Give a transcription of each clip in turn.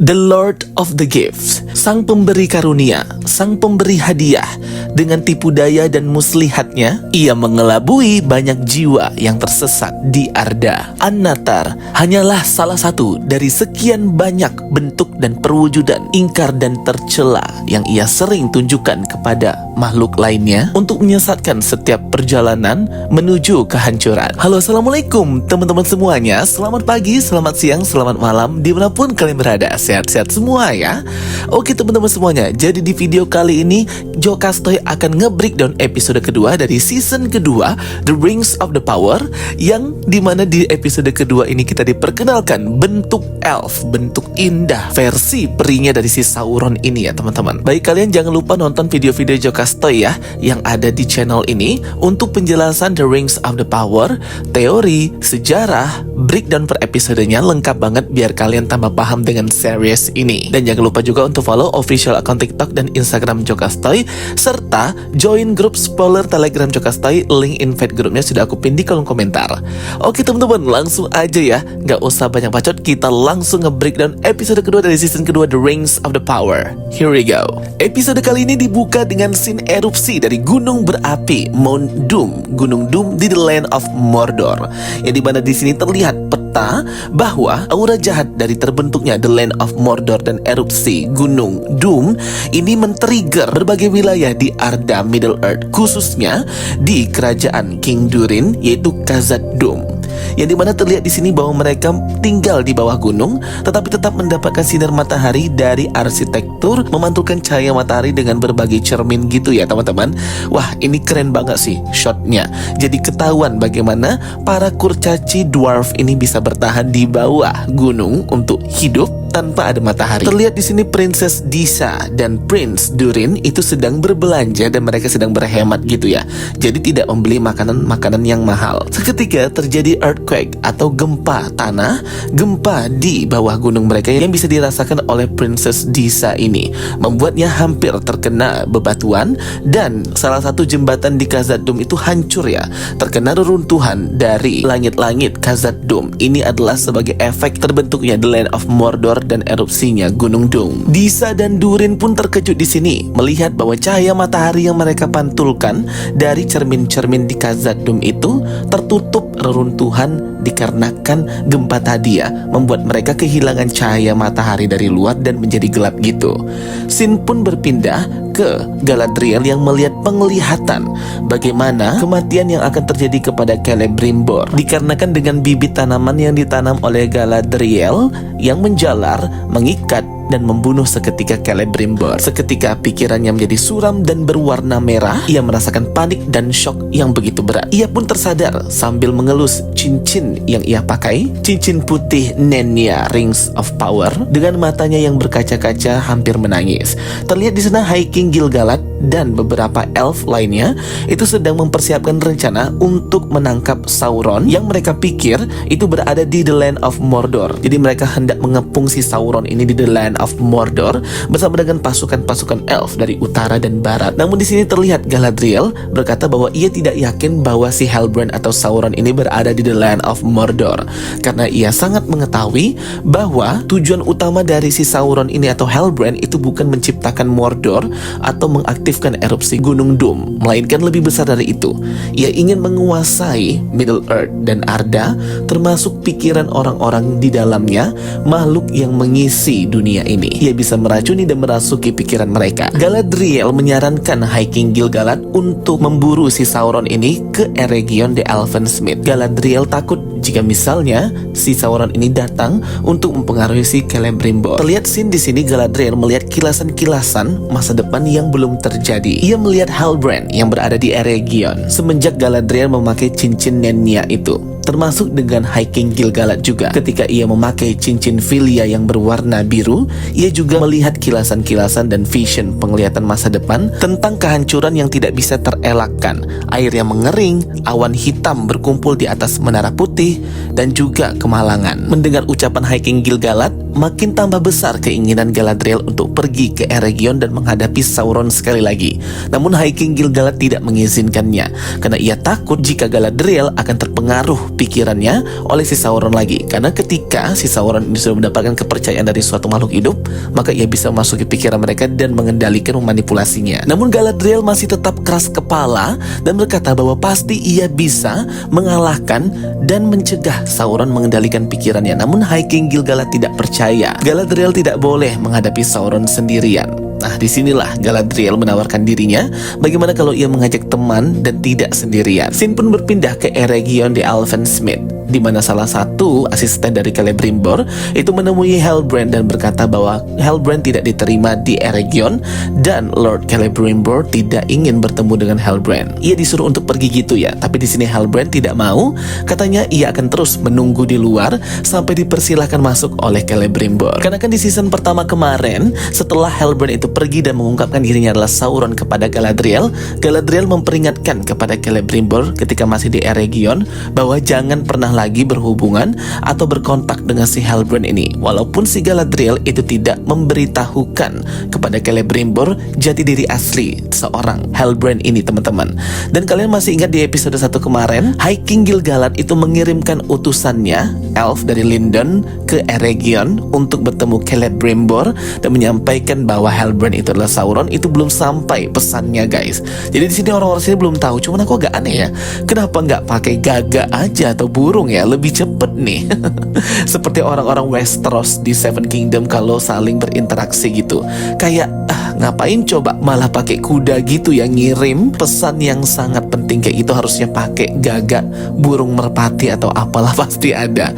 The Lord of the Gifts, sang pemberi karunia, sang pemberi hadiah. Dengan tipu daya dan muslihatnya, ia mengelabui banyak jiwa yang tersesat di Arda. An-Natar hanyalah salah satu dari sekian banyak bentuk dan perwujudan ingkar dan tercela yang ia sering tunjukkan kepada makhluk lainnya untuk menyesatkan setiap perjalanan menuju kehancuran. Halo, assalamualaikum teman-teman semuanya. Selamat pagi, selamat siang, selamat malam, dimanapun kalian berada. Sehat-sehat semua ya. Oke teman-teman semuanya, jadi di video kali ini Jokastoy akan nge-breakdown episode kedua dari season kedua The Rings of the Power, yang dimana di episode kedua ini kita diperkenalkan bentuk elf, bentuk indah versi perinya dari si Sauron ini ya teman-teman. Baik, kalian jangan lupa nonton video-video Jokastoy ya yang ada di channel ini untuk penjelasan The Rings of the Power, teori, sejarah, breakdown per episodenya lengkap banget biar kalian tambah paham dengan series ini. Dan jangan lupa juga untuk follow official account TikTok dan Instagram Jokastoy, serta join grup spoiler Telegram Jokastoy. Link invite grupnya sudah aku pin di kolom komentar. Oke teman-teman, langsung aja ya, nggak usah banyak bacot, kita langsung nge-breakdown episode kedua dari season kedua The Rings of the Power. Here we go. Episode kali ini dibuka dengan scene erupsi dari gunung berapi Mount Doom, Gunung Doom di The Land of Mordor. Yang dimana di sini terlihat peta bahwa aura jahat dari terbentuknya The Land of Mordor dan erupsi Gunung Doom ini men-trigger berbagai wilayah di Arda Middle Earth, khususnya di kerajaan King Durin yaitu Khazad-dûm. Yang dimana terlihat di sini bahwa mereka tinggal di bawah gunung, tetapi tetap mendapatkan sinar matahari dari arsitektur memantulkan cahaya matahari dengan berbagai cermin gitu ya teman-teman. Wah, ini keren banget sih shotnya. Jadi ketahuan bagaimana para kurcaci dwarf ini bisa bertahan di bawah gunung untuk hidup tanpa ada matahari. Terlihat di sini Princess Disa dan Prince Durin itu sedang berbelanja dan mereka sedang berhemat gitu ya. Jadi tidak membeli makanan-makanan yang mahal. Seketika terjadi earthquake atau gempa tanah, gempa di bawah gunung mereka yang bisa dirasakan oleh Princess Disa ini, membuatnya hampir terkena bebatuan dan salah satu jembatan di Khazad-dûm itu hancur ya, terkena reruntuhan dari langit-langit Khazad-dûm. Ini adalah sebagai efek terbentuknya The Land of Mordor dan erupsinya Gunung Doom. Disa dan Durin pun terkejut di sini melihat bahwa cahaya matahari yang mereka pantulkan dari cermin-cermin di Khazad-dûm itu tertutup reruntuhan dikarenakan gempa tadi ya, membuat mereka kehilangan cahaya matahari dari luar dan menjadi gelap gitu. Scene pun berpindah ke Galadriel yang melihat penglihatan bagaimana kematian yang akan terjadi kepada Celebrimbor dikarenakan dengan bibit tanaman yang ditanam oleh Galadriel yang menjalar, mengikat dan membunuh seketika Celebrimbor. Seketika pikirannya menjadi suram dan berwarna merah. Ia merasakan panik dan shock yang begitu berat. Ia pun tersadar sambil mengelus cincin yang ia pakai, cincin putih Nenya Rings of Power, dengan matanya yang berkaca-kaca hampir menangis. Terlihat di sana High King Gil-galad dan beberapa elf lainnya itu sedang mempersiapkan rencana untuk menangkap Sauron yang mereka pikir itu berada di The Land of Mordor. Jadi mereka hendak mengepung si Sauron ini di The Land of Mordor bersama dengan pasukan-pasukan elf dari utara dan barat. Namun di sini terlihat Galadriel berkata bahwa ia tidak yakin bahwa si Halbrand atau Sauron ini berada di The Land of Mordor, karena ia sangat mengetahui bahwa tujuan utama dari si Sauron ini atau Halbrand itu bukan menciptakan Mordor atau mengaktifkan erupsi Gunung Doom, melainkan lebih besar dari itu. Ia ingin menguasai Middle Earth dan Arda, termasuk pikiran orang-orang di dalamnya, makhluk yang mengisi dunia ini. Ia bisa meracuni dan merasuki pikiran mereka. Galadriel menyarankan High King Gil-galad untuk memburu si Sauron ini ke Eregion the Elfensmith. Galadriel takut jika misalnya si Sauron ini datang untuk mempengaruhi si Celebrimbor. Terlihat scene di sini Galadriel melihat kilasan-kilasan masa depan yang belum terjadi. Ia melihat Halbrand yang berada di Eregion semenjak Galadriel memakai cincin Nenya itu, termasuk dengan High King Gil-galad juga. Ketika ia memakai cincin Filia yang berwarna biru, ia juga melihat kilasan-kilasan dan vision penglihatan masa depan tentang kehancuran yang tidak bisa terelakkan, air yang mengering, awan hitam berkumpul di atas menara putih, dan juga kemalangan. Mendengar ucapan High King Gil-galad, makin tambah besar keinginan Galadriel untuk pergi ke Eregion dan menghadapi Sauron sekali lagi. Namun High King Gil-galad tidak mengizinkannya, karena ia takut jika Galadriel akan terpengaruh pikirannya oleh si Sauron lagi. Karena ketika si Sauron ini sudah mendapatkan kepercayaan dari suatu makhluk hidup, maka ia bisa memasuki pikiran mereka dan mengendalikan, memanipulasinya. Namun Galadriel masih tetap keras kepala dan berkata bahwa pasti ia bisa mengalahkan dan mencegah Sauron mengendalikan pikirannya. Namun High King Gil-galad tidak percaya. Galadriel tidak boleh menghadapi Sauron sendirian. Nah, disinilah Galadriel menawarkan dirinya. Bagaimana kalau ia mengajak teman dan tidak sendirian? Scene pun berpindah ke Eregion di Alvensmith, di mana salah satu asisten dari Celebrimbor itu menemui Halbrand dan berkata bahwa Halbrand tidak diterima di Eregion dan Lord Celebrimbor tidak ingin bertemu dengan Halbrand. Ia disuruh untuk pergi gitu ya, tapi di sini Halbrand tidak mau. Katanya ia akan terus menunggu di luar sampai dipersilahkan masuk oleh Celebrimbor. Karena kan di season pertama kemarin, setelah Halbrand itu pergi dan mengungkapkan dirinya adalah Sauron kepada Galadriel, Galadriel memperingatkan kepada Celebrimbor ketika masih di Eregion bahwa jangan pernah lagi berhubungan atau berkontak dengan si Halbrand ini. Walaupun si Galadriel itu tidak memberitahukan kepada Celebrimbor jati diri asli seorang Halbrand ini, teman-teman. Dan kalian masih ingat di episode 1 kemarin, High King Gil-galad itu mengirimkan utusannya, elf dari Lindon, ke Eregion untuk bertemu Celebrimbor dan menyampaikan bahwa Halbrand itu adalah Sauron. Itu belum sampai pesannya, guys. Jadi di sini orang-orang sini belum tahu. Cuman aku agak aneh ya, kenapa nggak pakai gagak aja atau burung ya, lebih cepet nih. Seperti orang-orang Westeros di Seven Kingdom kalau saling berinteraksi gitu. Kayak ngapain coba malah pakai kuda gitu ya, ngirim pesan yang sangat penting kayak gitu. Harusnya pakai gagak, burung merpati atau apalah pasti ada.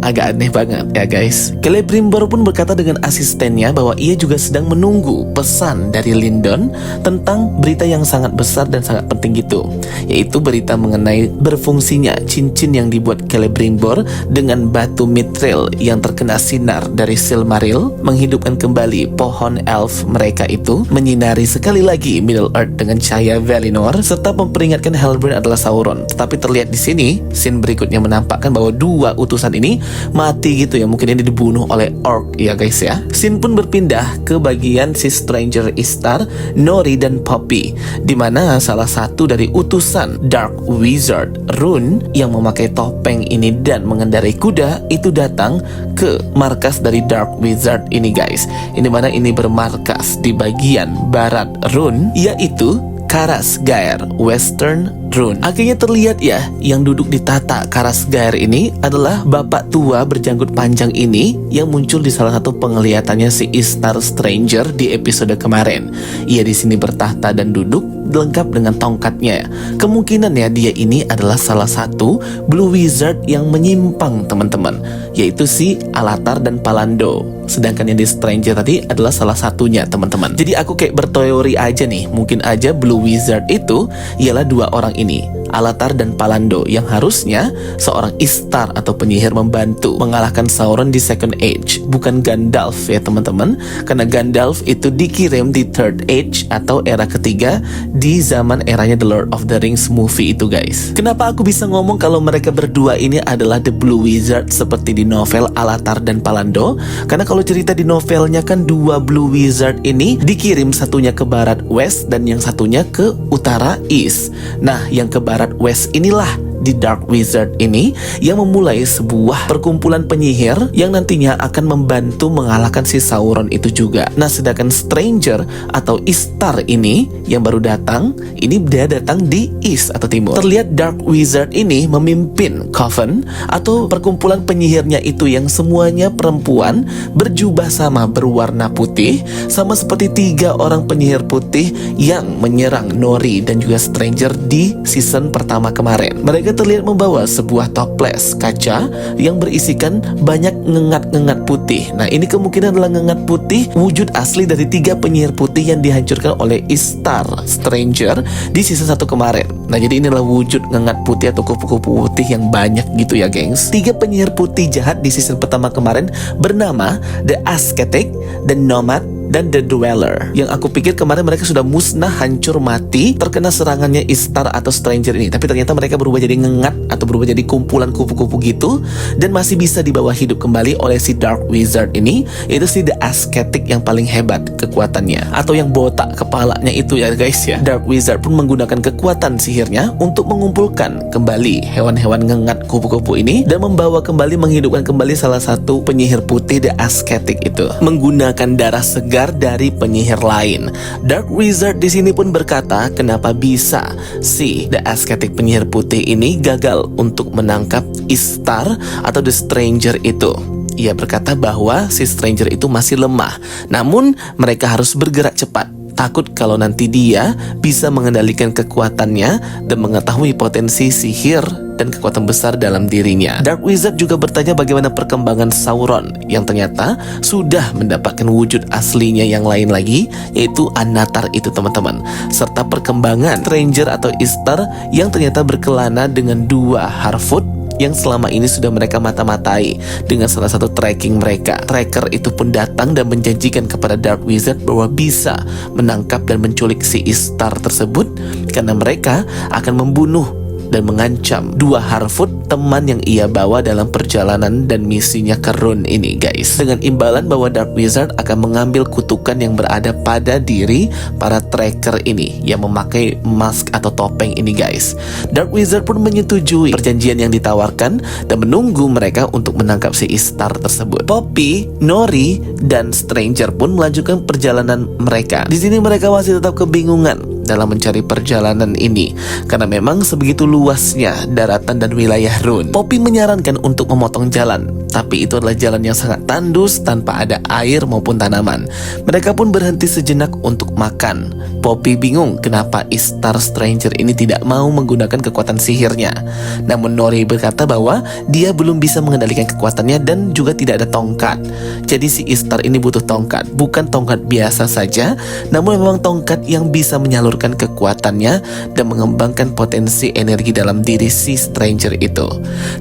Agak aneh banget ya, guys. Celebrimbor pun berkata dengan asistennya bahwa ia juga sedang menunggu pesan dari Lindon tentang berita yang sangat besar dan sangat penting gitu, yaitu berita mengenai berfungsinya cincin yang dibuat Celebrimbor dengan batu mithril yang terkena sinar dari Silmaril, menghidupkan kembali pohon elf mereka itu, menyinari sekali lagi Middle Earth dengan cahaya Valinor, serta memperingatkan Halbrand adalah Sauron. Tetapi terlihat di sini, scene berikutnya menampakkan bahwa dua utusan ini mati gitu ya, mungkin ini dibunuh oleh orc ya, guys ya. Scene pun berpindah ke bagian si Stranger Istar, Nori dan Poppy, di mana salah satu dari utusan Dark Wizard Rune yang memakai topeng ini dan mengendarai kuda itu datang ke markas dari Dark Wizard ini, guys. Ini mana ini bermarkas di bagian barat Rune, yaitu Karasgair Western Rune. Akhirnya terlihat ya, yang duduk di tata Karasgair ini adalah bapak tua berjanggut panjang ini yang muncul di salah satu penglihatannya si Istar Stranger di episode kemarin. Ia di sini bertahta dan duduk lengkap dengan tongkatnya. Kemungkinan ya dia ini adalah salah satu Blue Wizard yang menyimpang, teman-teman, yaitu si Alatar dan Palando. Sedangkan yang di Stranger tadi adalah salah satunya, teman-teman. Jadi aku kayak berteori aja nih, mungkin aja Blue Wizard itu ialah dua orang ini, Alatar dan Palando, yang harusnya seorang Istar atau penyihir membantu mengalahkan Sauron di Second Age, bukan Gandalf ya, teman-teman. Karena Gandalf itu dikirim di Third Age atau era ketiga di zaman eranya The Lord of the Rings movie itu, guys. Kenapa aku bisa ngomong kalau mereka berdua ini adalah The Blue Wizard seperti di novel Alatar dan Palando? Karena kalau cerita di novelnya kan dua Blue Wizard ini dikirim, satunya ke barat west dan yang satunya ke utara east. Nah, yang ke barat west inilah di Dark Wizard ini yang memulai sebuah perkumpulan penyihir yang nantinya akan membantu mengalahkan si Sauron itu juga. Nah, sedangkan Stranger atau Istar ini yang baru datang, ini dia datang di East atau Timur. Terlihat Dark Wizard ini memimpin Coven atau perkumpulan penyihirnya itu yang semuanya perempuan berjubah sama berwarna putih, sama seperti 3 orang penyihir putih yang menyerang Nori dan juga Stranger di season pertama kemarin. Mereka terlihat membawa sebuah toples kaca yang berisikan banyak ngengat-ngengat putih. Nah, ini kemungkinan adalah ngengat putih wujud asli dari 3 penyihir putih yang dihancurkan oleh Istar Stranger di season 1 kemarin. Nah, jadi inilah wujud ngengat putih atau kupu-kupu putih yang banyak gitu ya, gengs. 3 penyihir putih jahat di season pertama kemarin bernama The Ascetic, The Nomad, dan The Dweller. Yang aku pikir kemarin mereka sudah musnah, hancur mati, terkena serangannya Ishtar atau Stranger ini. Tapi ternyata mereka berubah jadi ngengat atau berubah jadi kumpulan kupu-kupu gitu, dan masih bisa dibawa hidup kembali oleh si Dark Wizard ini, yaitu si The Ascetic yang paling hebat kekuatannya, atau yang botak kepalanya itu ya guys ya. Dark Wizard pun menggunakan kekuatan sihirnya untuk mengumpulkan kembali hewan-hewan ngengat kupu-kupu ini dan membawa kembali, menghidupkan kembali salah satu penyihir putih The Ascetic itu menggunakan darah segar dari penyihir lain. Dark Wizard di sini pun berkata kenapa bisa si The Ascetic penyihir putih ini gagal untuk menangkap Ishtar atau The Stranger itu. Ia berkata bahwa si Stranger itu masih lemah, namun mereka harus bergerak cepat. Takut kalau nanti dia bisa mengendalikan kekuatannya dan mengetahui potensi sihir dan kekuatan besar dalam dirinya. Dark Wizard juga bertanya bagaimana perkembangan Sauron yang ternyata sudah mendapatkan wujud aslinya yang lain lagi, yaitu Anatar itu teman-teman, serta perkembangan Stranger atau Ishtar yang ternyata berkelana dengan dua Harfoot yang selama ini sudah mereka mata-matai dengan salah satu tracking mereka. Tracker itu pun datang dan menjanjikan kepada Dark Wizard bahwa bisa menangkap dan menculik si Ishtar tersebut karena mereka akan membunuh dan mengancam dua Harfoot teman yang ia bawa dalam perjalanan dan misinya ke Rune ini guys, dengan imbalan bahwa Dark Wizard akan mengambil kutukan yang berada pada diri para tracker ini yang memakai mask atau topeng ini guys. Dark Wizard pun menyetujui perjanjian yang ditawarkan dan menunggu mereka untuk menangkap si Ishtar tersebut. Poppy, Nori, dan Stranger pun melanjutkan perjalanan mereka. Di sini mereka masih tetap kebingungan dalam mencari perjalanan ini karena memang sebegitu luasnya daratan dan wilayah Rune. Poppy menyarankan untuk memotong jalan, tapi itu adalah jalan yang sangat tandus tanpa ada air maupun tanaman. Mereka pun berhenti sejenak untuk makan. Poppy bingung kenapa Ishtar Stranger ini tidak mau menggunakan kekuatan sihirnya. Namun Nori berkata bahwa dia belum bisa mengendalikan kekuatannya dan juga tidak ada tongkat. Jadi si Ishtar ini butuh tongkat, bukan tongkat biasa saja, namun memang tongkat yang bisa menyalurkan kekuatannya dan mengembangkan potensi energi dalam diri si Stranger itu.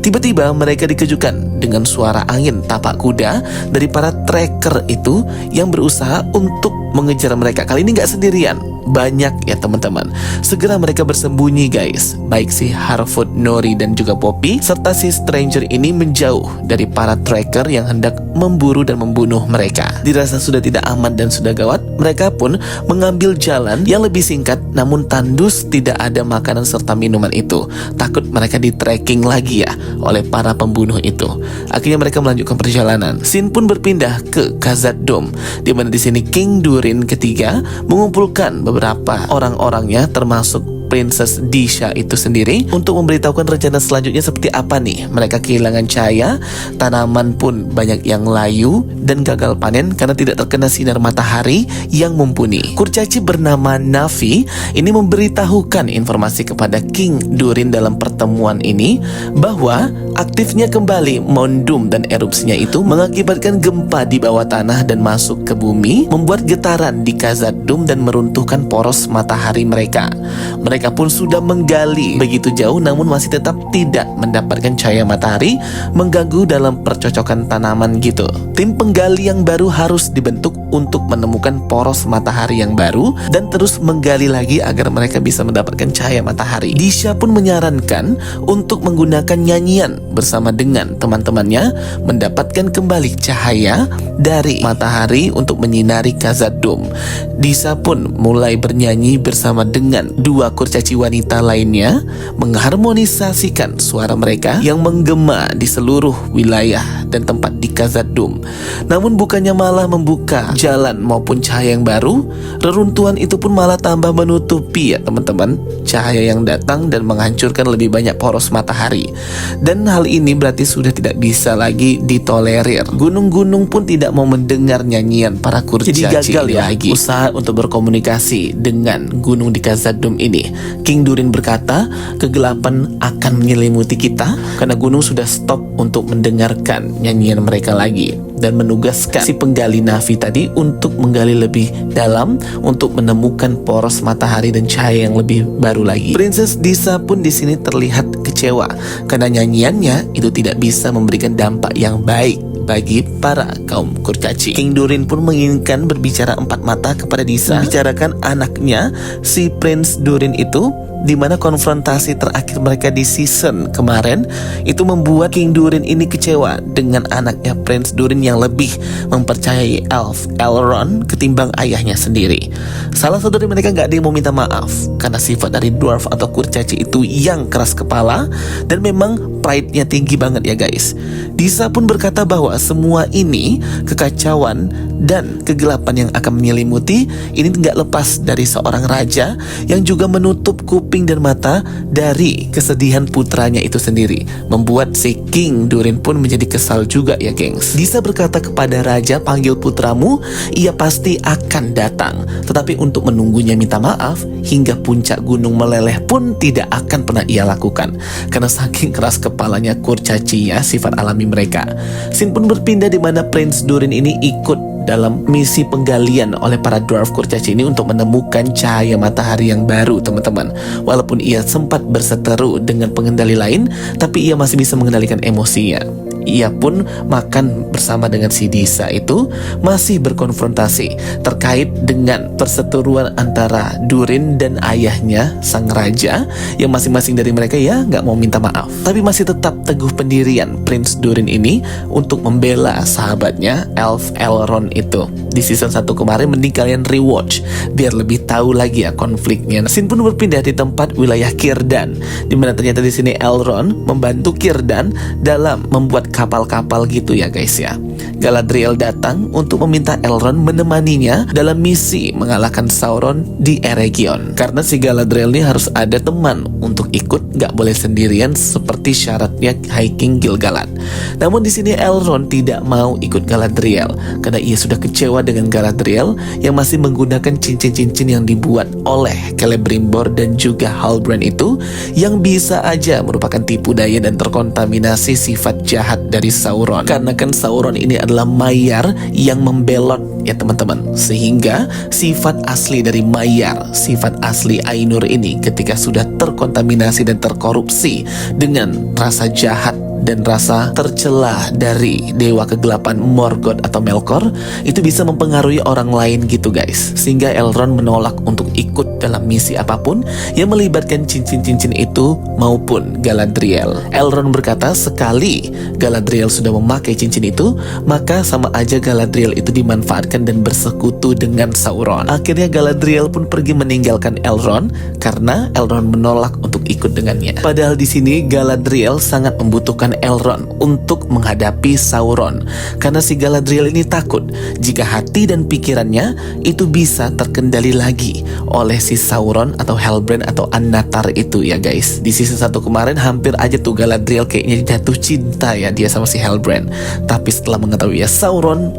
Tiba-tiba mereka dikejutkan dengan suara angin tapak kuda dari para tracker itu yang berusaha untuk mengejar mereka. Kali ini gak sendirian, banyak ya teman-teman. Segera mereka bersembunyi guys, baik si Harfoot, Nori, dan juga Poppy serta si Stranger ini menjauh dari para tracker yang hendak memburu dan membunuh mereka. Dirasa sudah tidak aman dan sudah gawat, mereka pun mengambil jalan yang lebih singkat namun tandus, tidak ada makanan serta minuman itu. Takut mereka di tracking lagi ya oleh para pembunuh itu. Akhirnya mereka melanjutkan perjalanan. Scene pun berpindah ke Khazad-dûm, di mana di sini King Durin ketiga mengumpulkan beberapa orang-orangnya termasuk Princess Disha itu sendiri untuk memberitahukan rencana selanjutnya seperti apa nih. Mereka kehilangan cahaya, tanaman pun banyak yang layu dan gagal panen karena tidak terkena sinar matahari yang mumpuni. Kurcaci bernama Navi ini memberitahukan informasi kepada King Durin dalam pertemuan ini bahwa aktifnya kembali Mondum dan erupsinya itu mengakibatkan gempa di bawah tanah dan masuk ke bumi, membuat getaran di Khazad-dûm dan meruntuhkan poros matahari mereka. Mereka pun sudah menggali begitu jauh namun masih tetap tidak mendapatkan cahaya matahari, mengganggu dalam percocokan tanaman gitu. Tim penggali yang baru harus dibentuk untuk menemukan poros matahari yang baru dan terus menggali lagi agar mereka bisa mendapatkan cahaya matahari. Disha pun menyarankan untuk menggunakan nyanyian bersama dengan teman-temannya mendapatkan kembali cahaya dari matahari untuk menyinari Khazad-dûm. Disha pun mulai bernyanyi bersama dengan dua kurcaci wanita lainnya, mengharmonisasikan suara mereka yang menggema di seluruh wilayah dan tempat di Khazad-dûm. Namun bukannya malah membuka jalan maupun cahaya yang baru, reruntuhan itu pun malah tambah menutupi ya teman-teman cahaya yang datang dan menghancurkan lebih banyak poros matahari. Dan hal ini berarti sudah tidak bisa lagi ditolerir. Gunung-gunung pun tidak mau mendengar nyanyian para kurcaci. Jadi gagal ya lagi usaha untuk berkomunikasi dengan gunung di Khazad-dûm ini. King Durin berkata, kegelapan akan menyelimuti kita karena gunung sudah stop untuk mendengarkan nyanyian mereka lagi. dan menugaskan si penggali Na'vi tadi untuk menggali lebih dalam untuk menemukan poros matahari dan cahaya yang lebih baru lagi. Princess Disa pun di sini terlihat kecewa karena nyanyiannya itu tidak bisa memberikan dampak yang baik bagi para kaum kurcaci. King Durin pun menginginkan berbicara empat mata kepada Disa, membicarakan anaknya si Prince Durin itu, di mana konfrontasi terakhir mereka di season kemarin itu membuat King Durin ini kecewa dengan anaknya Prince Durin yang lebih mempercayai elf Elrond ketimbang ayahnya sendiri. Salah satu dari mereka gak ada yang mau minta maaf karena sifat dari dwarf atau kurcaci itu yang keras kepala dan memang pride-nya tinggi banget ya guys. Disa pun berkata bahwa semua ini, kekacauan dan kegelapan yang akan menyelimuti ini gak lepas dari seorang raja yang juga menutup kuping dan mata dari kesedihan putranya itu sendiri, membuat si King Durin pun menjadi kesal juga ya gengs. Disa berkata kepada raja, panggil putramu, ia pasti akan datang, tetapi untuk menunggunya minta maaf hingga puncak gunung meleleh pun tidak akan pernah ia lakukan karena saking keras kepalanya kurcaci ya, sifat alami mereka. Scene pun berpindah di mana Prince Durin ini ikut dalam misi penggalian oleh para dwarf kurcaci ini untuk menemukan cahaya matahari yang baru teman-teman. Walaupun ia sempat berseteru dengan pengendali lain, tapi ia masih bisa mengendalikan emosinya. Ia pun makan bersama dengan si Disa itu, masih berkonfrontasi terkait dengan perseteruan antara Durin dan ayahnya sang raja, yang masing-masing dari mereka ya nggak mau minta maaf, tapi masih tetap teguh pendirian Prince Durin ini untuk membela sahabatnya elf Elrond itu. Di season 1 kemarin mending kalian rewatch biar lebih tahu lagi ya konfliknya. Scene pun berpindah di tempat wilayah Círdan, di mana ternyata di sini Elrond membantu Círdan dalam membuat kapal-kapal gitu ya guys ya. Galadriel datang untuk meminta Elrond menemaninya dalam misi mengalahkan Sauron di Eregion. Karena si Galadriel ini harus ada teman untuk ikut, gak boleh sendirian seperti syaratnya High King Gil-galad. Namun di sini Elrond tidak mau ikut Galadriel karena ia sudah kecewa dengan Galadriel yang masih menggunakan cincin-cincin yang dibuat oleh Celebrimbor dan juga Halbrand itu, yang bisa aja merupakan tipu daya dan terkontaminasi sifat jahat dari Sauron. Karena kan Sauron ini adalah Maiar yang membelot ya teman-teman, sehingga sifat asli dari Maiar, sifat asli Ainur ini ketika sudah terkontaminasi dan terkorupsi dengan rasa jahat dan rasa tercela dari dewa kegelapan Morgoth atau Melkor, itu bisa mempengaruhi orang lain gitu guys, sehingga Elrond menolak untuk ikut dalam misi apapun yang melibatkan cincin-cincin itu maupun Galadriel. Elrond berkata sekali Galadriel sudah memakai cincin itu, maka sama aja Galadriel itu dimanfaatkan dan bersekutu dengan Sauron. Akhirnya Galadriel pun pergi meninggalkan Elrond karena Elrond menolak untuk ikut dengannya. Padahal di sini Galadriel sangat membutuhkan Elrond untuk menghadapi Sauron, karena si Galadriel ini takut jika hati dan pikirannya itu bisa terkendali lagi oleh si Sauron atau Halbrand atau An-Natar itu ya guys. Di season 1 kemarin hampir aja tuh Galadriel kayaknya jatuh cinta ya dia sama si Halbrand, tapi setelah mengetahui ya Sauron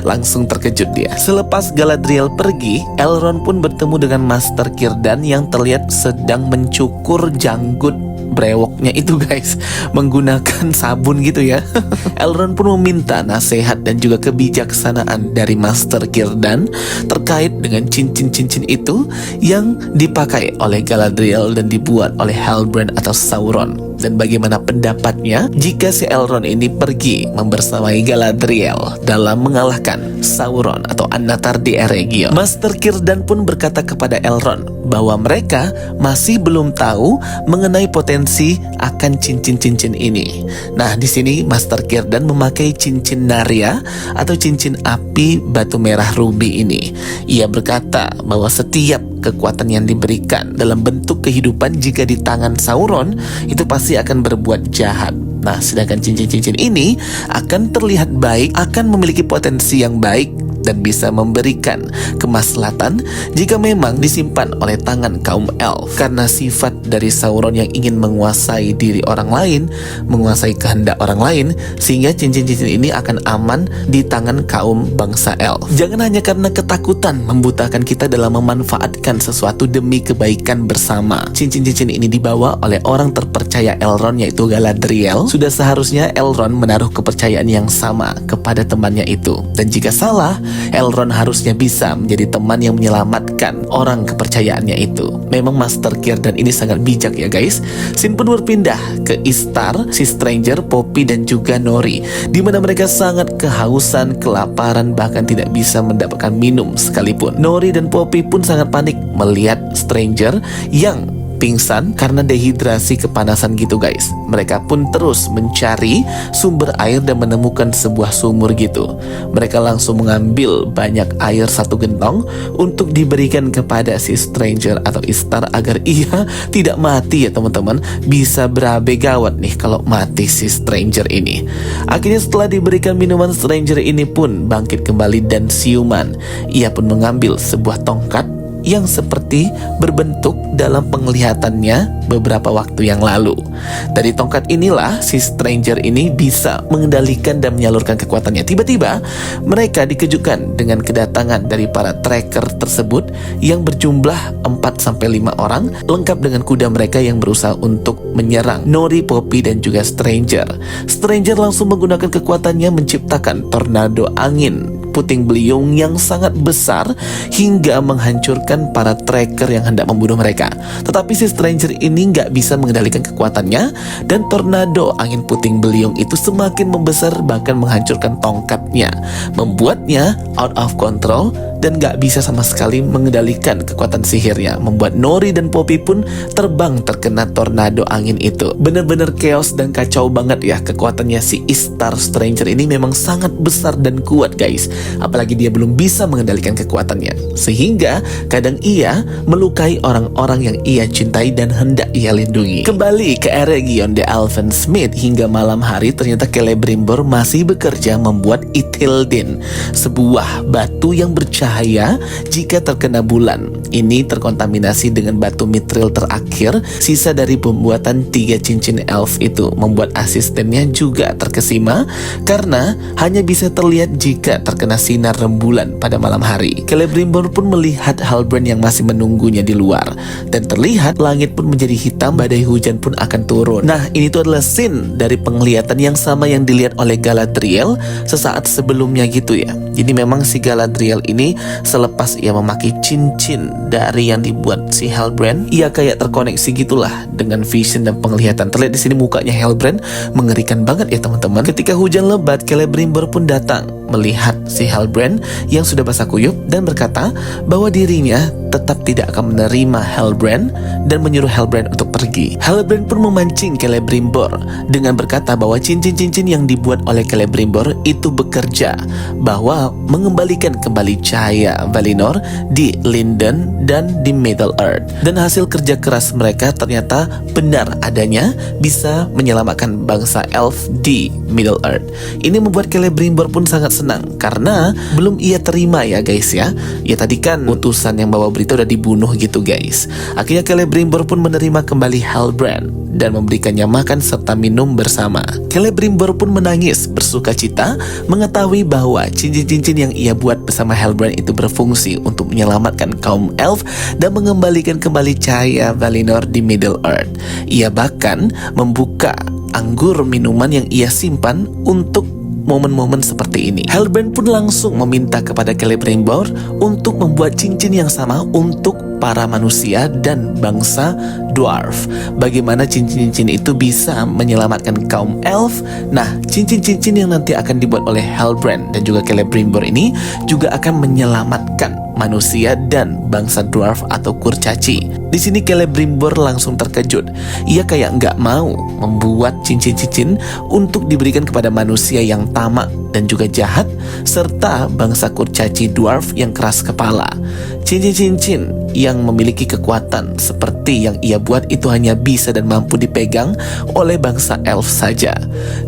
langsung terkejut dia. Selepas Galadriel pergi, Elrond pun bertemu dengan Master Círdan yang terlihat sedang mencukur janggut brewoknya itu guys, menggunakan sabun gitu ya. Elrond pun meminta nasihat dan juga kebijaksanaan dari Master Círdan terkait dengan cincin-cincin itu yang dipakai oleh Galadriel dan dibuat oleh Halbrand atau Sauron, dan bagaimana pendapatnya jika si Elrond ini pergi membersamai Galadriel dalam mengalahkan Sauron atau An-Natar di Eregion. Master Círdan pun berkata kepada Elrond bahwa mereka masih belum tahu mengenai potensi akan cincin-cincin ini. Nah, di sini Master Círdan memakai cincin Narya atau cincin api batu merah ruby ini. Ia berkata bahwa setiap kekuatan yang diberikan dalam bentuk kehidupan jika di tangan Sauron itu pasti akan berbuat jahat. Nah, sedangkan cincin-cincin ini akan terlihat baik, akan memiliki potensi yang baik dan bisa memberikan kemaslahatan jika memang disimpan oleh tangan kaum elf. Karena sifat dari Sauron yang ingin menguasai diri orang lain, menguasai kehendak orang lain, sehingga cincin-cincin ini akan aman di tangan kaum bangsa elf. Jangan hanya karena ketakutan membutakan kita dalam memanfaatkan sesuatu demi kebaikan bersama. Cincin-cincin ini dibawa oleh orang terpercaya Elrond, yaitu Galadriel. Sudah seharusnya Elrond menaruh kepercayaan yang sama kepada temannya itu. Dan jika salah, Elrond harusnya bisa menjadi teman yang menyelamatkan orang kepercayaannya itu. Memang Master Círdan ini sangat bijak ya guys. Scene pun berpindah ke Istar, si Stranger, Poppy dan juga Nori, di mana mereka sangat kehausan, kelaparan, bahkan tidak bisa mendapatkan minum sekalipun. Nori dan Poppy pun sangat panik melihat Stranger yang pingsan karena dehidrasi kepanasan gitu guys. Mereka pun terus mencari sumber air dan menemukan sebuah sumur gitu. Mereka langsung mengambil banyak air 1 gentong untuk diberikan kepada si Stranger atau Istar agar ia tidak mati ya teman-teman. Bisa berabe gawat nih kalau mati si Stranger ini. Akhirnya setelah diberikan minuman, Stranger ini pun bangkit kembali dan siuman. Ia pun mengambil sebuah tongkat yang seperti berbentuk dalam penglihatannya beberapa waktu yang lalu. Dari tongkat inilah si Stranger ini bisa mengendalikan dan menyalurkan kekuatannya. Tiba-tiba mereka dikejutkan dengan kedatangan dari para tracker tersebut yang berjumlah 4-5 orang, lengkap dengan kuda mereka yang berusaha untuk menyerang Nori, Poppy dan juga Stranger. Stranger langsung menggunakan kekuatannya menciptakan tornado angin puting beliung yang sangat besar hingga menghancurkan para tracker yang hendak membunuh mereka. Tetapi si Stranger ini nggak bisa mengendalikan kekuatannya, dan tornado angin puting beliung itu semakin membesar bahkan menghancurkan tongkatnya, membuatnya out of control dan nggak bisa sama sekali mengendalikan kekuatan sihirnya, membuat Nori dan Poppy pun terbang terkena tornado angin itu. Bener-bener chaos dan kacau banget ya. Kekuatannya si Istar Stranger ini memang sangat besar dan kuat guys. Apalagi dia belum bisa mengendalikan kekuatannya, sehingga kadang ia melukai orang-orang yang ia cintai dan hendak ia lindungi. Kembali ke Eregion the Elfensmith, hingga malam hari ternyata Celebrimbor masih bekerja membuat Ithildin, sebuah batu yang bercahaya jika terkena bulan. Ini terkontaminasi dengan batu mithril terakhir, sisa dari pembuatan 3 cincin elf itu, membuat asistennya juga terkesima karena hanya bisa terlihat jika terkena sinar rembulan pada malam hari. Celebrimbor pun melihat Halbrand yang masih menunggunya di luar, dan terlihat langit pun menjadi hitam, badai hujan pun akan turun. Nah, ini tuh adalah scene dari penglihatan yang sama yang dilihat oleh Galadriel sesaat sebelumnya gitu ya. Jadi memang si Galadriel ini selepas ia memakai cincin dari yang dibuat si Halbrand, ia kayak terkoneksi gitulah dengan vision dan penglihatan. Terlihat di sini mukanya Halbrand mengerikan banget ya teman-teman. Ketika hujan lebat, Celebrimbor pun datang melihat si Halbrand yang sudah basah kuyup dan berkata bahwa dirinya tetap tidak akan menerima Halbrand dan menyuruh Halbrand untuk pergi. Halbrand pun memancing Celebrimbor dengan berkata bahwa cincin-cincin yang dibuat oleh Celebrimbor itu bekerja, bahwa mengembalikan kembali cahaya Valinor di Lindon dan di Middle Earth. Dan hasil kerja keras mereka ternyata benar adanya bisa menyelamatkan bangsa elf di Middle Earth. Ini membuat Celebrimbor pun sangat senang karena belum ia terima ya guys ya. Ya tadi kan utusan yang bawa berita udah dibunuh gitu guys. Akhirnya Celebrimbor pun menerima kembali Halbrand dan memberikannya makan serta minum bersama. Celebrimbor pun menangis bersuka cita mengetahui bahwa cincin-cincin yang ia buat bersama Halbrand itu berfungsi untuk menyelamatkan kaum elf dan mengembalikan kembali cahaya Valinor di Middle Earth. Ia bahkan membuka anggur minuman yang ia simpan untuk momen-momen seperti ini. Halbrand pun langsung meminta kepada Celebrimbor untuk membuat cincin yang sama untuk para manusia dan bangsa dwarf. Bagaimana cincin-cincin itu bisa menyelamatkan kaum elf? Nah, cincin-cincin yang nanti akan dibuat oleh Halbrand dan juga Celebrimbor ini juga akan menyelamatkan manusia dan bangsa dwarf atau kurcaci. Di sini Celebrimbor langsung terkejut. Ia kayak nggak mau membuat cincin-cincin untuk diberikan kepada manusia yang tamak dan juga jahat, serta bangsa kurcaci dwarf yang keras kepala. Cincin-cincin yang memiliki kekuatan seperti yang ia buat itu hanya bisa dan mampu dipegang oleh bangsa elf saja.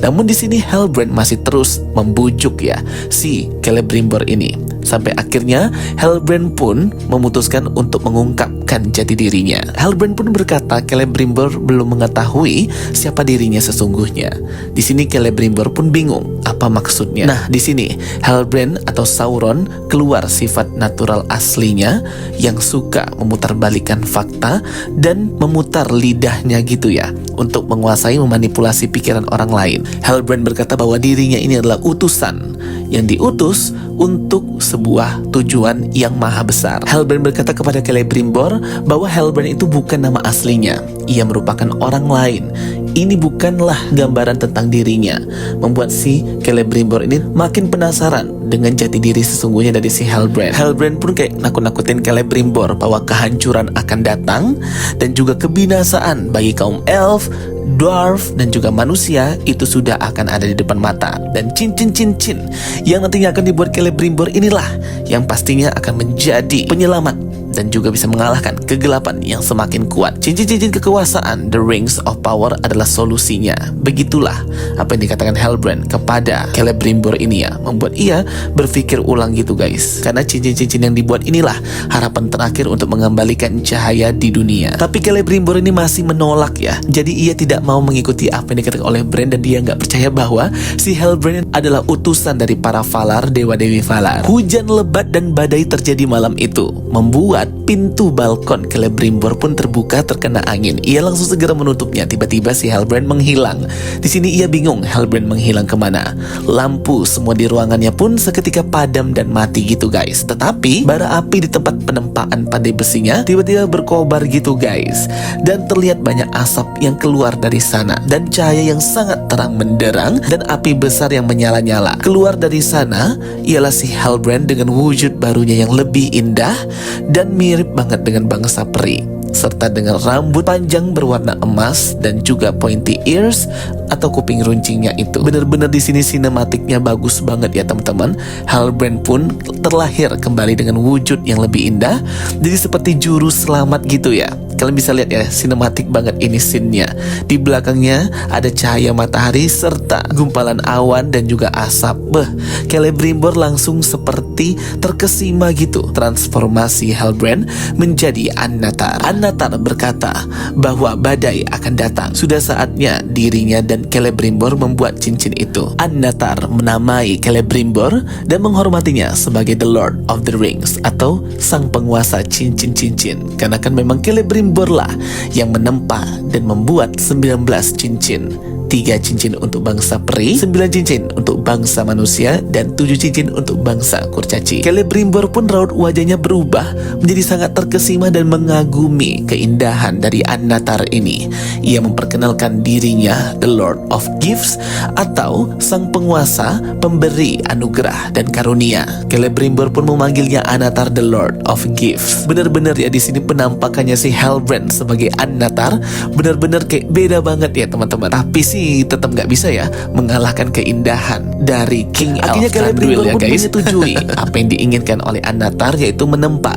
Namun di sini Halbrand masih terus membujuk ya si Celebrimbor ini. Sampai akhirnya Halbrand pun memutuskan untuk mengungkapkan jati dirinya. Halbrand pun berkata Celebrimbor belum mengetahui siapa dirinya sesungguhnya. Di sini Celebrimbor pun bingung apa maksudnya. Nah, di sini Halbrand atau Sauron keluar sifat natural aslinya yang suka memutarbalikkan fakta dan memutar lidahnya gitu ya, untuk menguasai memanipulasi pikiran orang lain. Halbrand berkata bahwa dirinya ini adalah utusan yang diutus untuk sebuah tujuan yang maha besar. Halbrand berkata kepada Celebrimbor bahwa Halbrand itu bukan nama aslinya. Ia merupakan orang lain. Ini bukanlah gambaran tentang dirinya. Membuat si Celebrimbor ini makin penasaran dengan jati diri sesungguhnya dari si Halbrand. Halbrand pun kayak nakut-nakutin Celebrimbor bahwa kehancuran akan datang dan juga kebinasaan bagi kaum elf, dwarf, dan juga manusia itu sudah akan ada di depan mata. Dan cincin-cincin yang nantinya akan dibuat Celebrimbor inilah yang pastinya akan menjadi penyelamat dan juga bisa mengalahkan kegelapan yang semakin kuat. Cincin-cincin kekuasaan, the rings of power, adalah solusinya. Begitulah apa yang dikatakan Halbrand kepada Celebrimbor ini ya, membuat ia berpikir ulang gitu guys. Karena cincin-cincin yang dibuat inilah harapan terakhir untuk mengembalikan cahaya di dunia. Tapi Celebrimbor ini masih menolak ya. Jadi ia tidak mau mengikuti apa yang dikatakan oleh Bran, dan dia nggak percaya bahwa si Halbrand adalah utusan dari para Valar, dewa-dewi Valar. Hujan lebat dan badai terjadi malam itu, membuat pintu balkon Celebrimbor pun terbuka terkena angin. Ia langsung segera menutupnya. Tiba-tiba si Halbrand menghilang. Di sini ia bingung Halbrand menghilang kemana. Lampu semua di ruangannya pun seketika padam dan mati gitu guys. Tetapi bara api di tempat penempaan pandai besinya tiba-tiba berkobar gitu guys. Dan terlihat banyak asap yang keluar dari sana dan cahaya yang sangat terang menderang dan api besar yang menyala-nyala. Keluar dari sana ialah si Halbrand dengan wujud barunya yang lebih indah dan mirip banget dengan bangsa peri, serta dengan rambut panjang berwarna emas dan juga pointy ears atau kuping runcingnya itu. Bener-bener di sini sinematiknya bagus banget ya teman-teman. Halbrand pun terlahir kembali dengan wujud yang lebih indah, jadi seperti juru selamat gitu ya. Kalian bisa lihat ya, sinematik banget ini scene-nya. Di belakangnya ada cahaya matahari serta gumpalan awan dan juga asap. Celebrimbor langsung seperti terkesima gitu. Transformasi Halbrand menjadi Annatar. Annatar berkata bahwa badai akan datang. Sudah saatnya dirinya dan Celebrimbor membuat cincin itu. Annatar menamai Celebrimbor dan menghormatinya sebagai The Lord of the Rings atau sang penguasa cincin-cincin. Karena kan memang Celebrimbor lah yang menempa dan membuat 19 cincin. 3 cincin untuk bangsa peri, 9 cincin untuk bangsa manusia, dan 7 cincin untuk bangsa kurcaci. Celebrimbor pun raut wajahnya berubah menjadi sangat terkesima dan mengagumi keindahan dari Annatar ini. Ia memperkenalkan dirinya The Lord of Gifts atau sang penguasa pemberi anugerah dan karunia. Celebrimbor pun memanggilnya Annatar The Lord of Gifts. Benar-benar ya, di sini penampakannya si Halbrand sebagai Annatar benar-benar kayak beda banget ya teman-teman. Tapi sih tetap nggak bisa ya mengalahkan keindahan dari King Elf. Akhirnya Celebrimbor pun menyetujui apa yang diinginkan oleh Annatar, yaitu menempa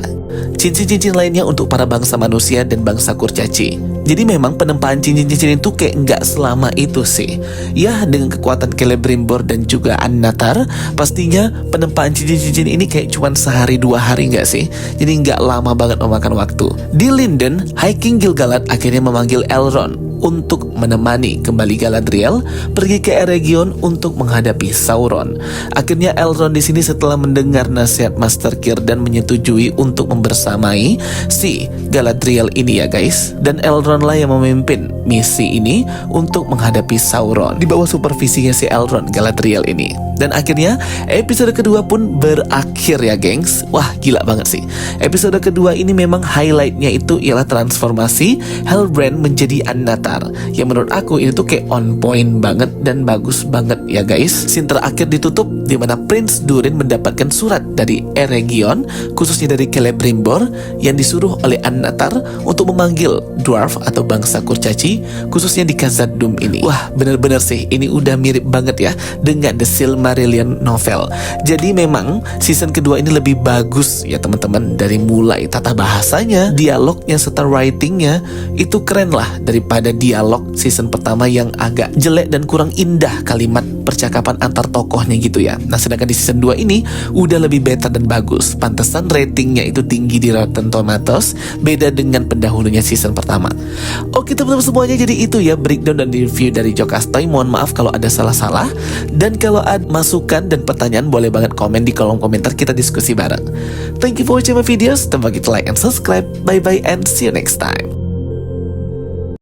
cincin-cincin lainnya untuk para bangsa manusia dan bangsa kurcaci. Jadi memang penempaan cincin-cincin itu kayak nggak selama itu sih. Ya, dengan kekuatan Celebrimbor dan juga Annatar, pastinya penempaan cincin-cincin ini kayak cuman sehari 2 hari nggak sih? Jadi nggak lama banget memakan waktu. Di Lindon, High King Gil-galad akhirnya memanggil Elrond untuk menemani kembali Galadriel pergi ke Eregion untuk menghadapi Sauron. Akhirnya Elrond di sini setelah mendengar nasihat Master Círdan menyetujui untuk membersamai si Galadriel ini ya guys. Dan Elrond lah yang memimpin misi ini untuk menghadapi Sauron di bawah supervisinya si Elrond Galadriel ini. Dan akhirnya episode kedua pun berakhir ya gengs. Wah gila banget sih. Episode kedua ini memang highlightnya itu ialah transformasi Halbrand menjadi Annatar, yang menurut aku itu kayak on point banget dan bagus banget ya guys. Scene terakhir ditutup di mana Prince Durin mendapatkan surat dari Eregion, khususnya dari Celebrimbor, yang disuruh oleh Annatar untuk memanggil dwarf atau bangsa kurcaci, khususnya di Khazad-dûm ini. Wah bener-bener sih ini udah mirip banget ya dengan The Silmarillion novel. Jadi memang season kedua ini lebih bagus ya teman-teman. Dari mulai tata bahasanya, dialognya, serta writingnya itu keren lah daripada dialog season pertama yang agak jelek dan kurang indah kalimat percakapan antar tokohnya gitu ya. Nah, sedangkan di season 2 ini udah lebih better dan bagus. Pantesan ratingnya itu tinggi di Rotten Tomatoes, beda dengan pendahulunya season pertama. Oke teman-teman semuanya, jadi itu ya breakdown dan review dari Jokastoy. Mohon maaf kalau ada salah-salah, dan kalau ada masukan dan pertanyaan boleh banget komen di kolom komentar, kita diskusi bareng. Thank you for watching my videos. Don't forget to like and subscribe. Bye bye and see you next time.